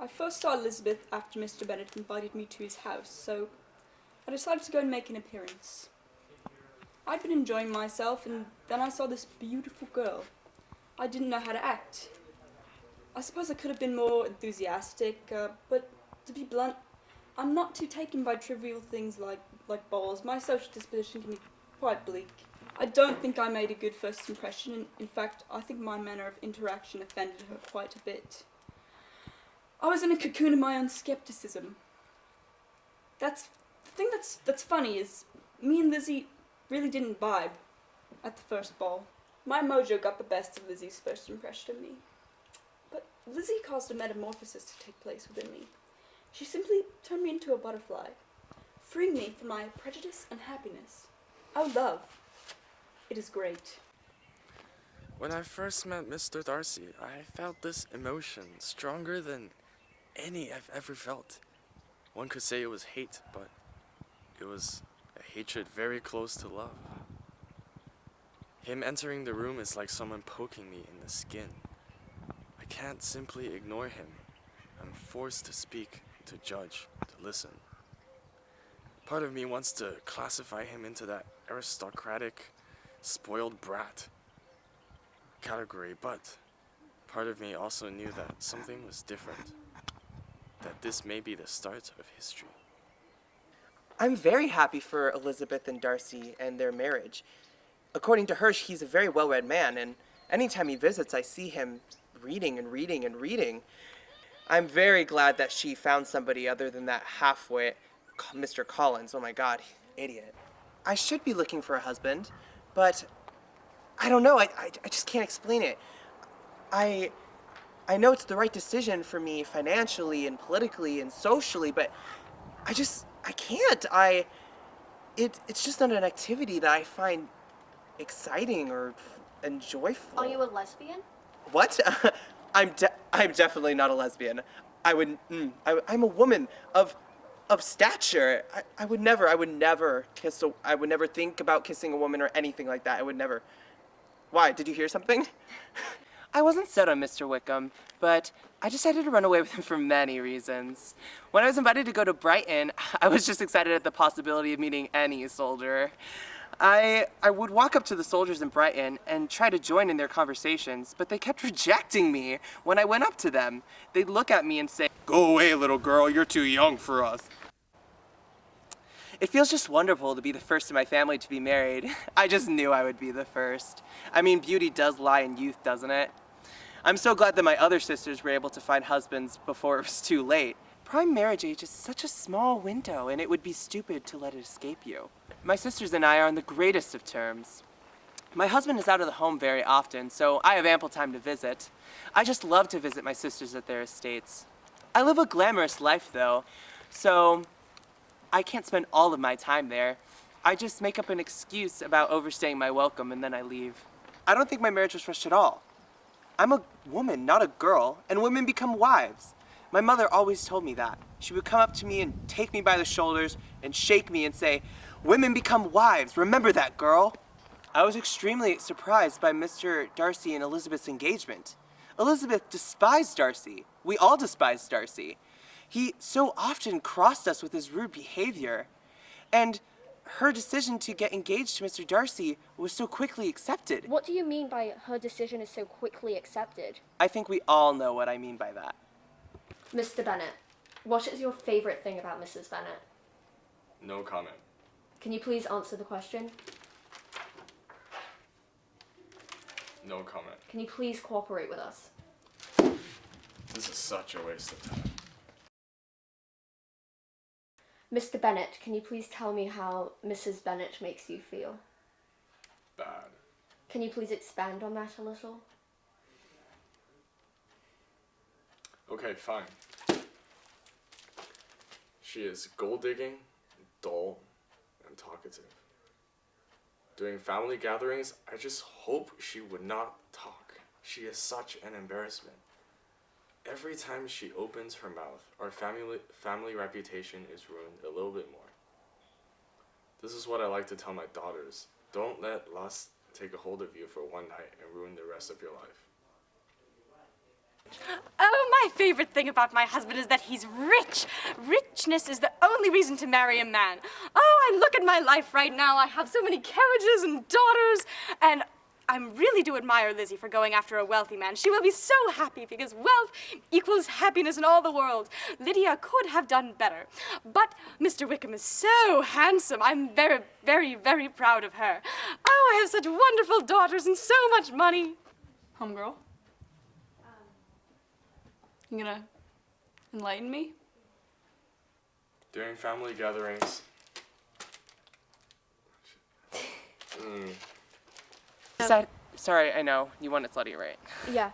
I first saw Elizabeth after Mr. Bennet invited me to his house, so I decided to go and make an appearance. I'd been enjoying myself, and then I saw this beautiful girl. I didn't know how to act. I suppose I could have been more enthusiastic, but to be blunt, I'm not too taken by trivial things like balls. My social disposition can be quite bleak. I don't think I made a good first impression, and in fact, I think my manner of interaction offended her quite a bit. I was in a cocoon of my own skepticism. The thing that's funny is, me and Lizzie really didn't vibe at the first ball. My mojo got the best of Lizzie's first impression of me. But Lizzie caused a metamorphosis to take place within me. She simply turned me into a butterfly, freeing me from my prejudice and happiness. Oh, love. It is great. When I first met Mr. Darcy, I felt this emotion stronger than any I've ever felt. One could say it was hate, but it was a hatred very close to love. Him entering the room is like someone poking me in the skin. I can't simply ignore him. I'm forced to speak, to judge, to listen. Part of me wants to classify him into that aristocratic, spoiled brat category, but part of me also knew that something was different, that this may be the start of history. I'm very happy for Elizabeth and Darcy and their marriage. According to her, he's a very well-read man, and anytime he visits, I see him reading and reading and reading. I'm very glad that she found somebody other than that half-wit Mr. Collins. Oh my God, idiot. I should be looking for a husband, but I don't know. I just can't explain it. I know it's the right decision for me financially and politically and socially, but I can't. It's just not an activity that I find exciting or joyful. Are you a lesbian? What? I'm definitely not a lesbian. I'm a woman of stature. I would never I would never think about kissing a woman or anything like that. I would never. Why? Did you hear something? I wasn't set on Mr. Wickham, but I decided to run away with him for many reasons. When I was invited to go to Brighton, I was just excited at the possibility of meeting any soldier. I would walk up to the soldiers in Brighton and try to join in their conversations, but they kept rejecting me when I went up to them. They'd look at me and say, "Go away, little girl, you're too young for us." It feels just wonderful to be the first in my family to be married. I just knew I would be the first. I mean, beauty does lie in youth, doesn't it? I'm so glad that my other sisters were able to find husbands before it was too late. Prime marriage age is such a small window, and it would be stupid to let it escape you. My sisters and I are on the greatest of terms. My husband is out of the home very often, so I have ample time to visit. I just love to visit my sisters at their estates. I live a glamorous life, though, so I can't spend all of my time there. I just make up an excuse about overstaying my welcome and then I leave. I don't think my marriage was rushed at all. I'm a woman, not a girl, and women become wives. My mother always told me that. She would come up to me and take me by the shoulders and shake me and say, "Women become wives, remember that, girl." I was extremely surprised by Mr. Darcy and Elizabeth's engagement. Elizabeth despised Darcy. We all despised Darcy. He so often crossed us with his rude behavior. And her decision to get engaged to Mr. Darcy was so quickly accepted. What do you mean by her decision is so quickly accepted? I think we all know what I mean by that. Mr. Bennet, what is your favorite thing about Mrs. Bennet? No comment. Can you please answer the question? No comment. Can you please cooperate with us? This is such a waste of time. Mr. Bennet, can you please tell me how Mrs. Bennet makes you feel? Bad. Can you please expand on that a little? Okay, fine. She is gold-digging, dull, and talkative. During family gatherings, I just hope she would not talk. She is such an embarrassment. Every time she opens her mouth, our family reputation is ruined a little bit more. This is what I like to tell my daughters. Don't let lust take a hold of you for one night and ruin the rest of your life. Oh, my favorite thing about my husband is that he's rich. Richness is the only reason to marry a man. Oh, I look at my life right now. I have so many carriages and daughters, and I really do admire Lizzie for going after a wealthy man. She will be so happy because wealth equals happiness in all the world. Lydia could have done better. But Mr. Wickham is so handsome. I'm very, very, very proud of her. Oh, I have such wonderful daughters and so much money. Homegirl? You gonna enlighten me? During family gatherings. Sorry, I know. You wanted slutty, right? Yeah.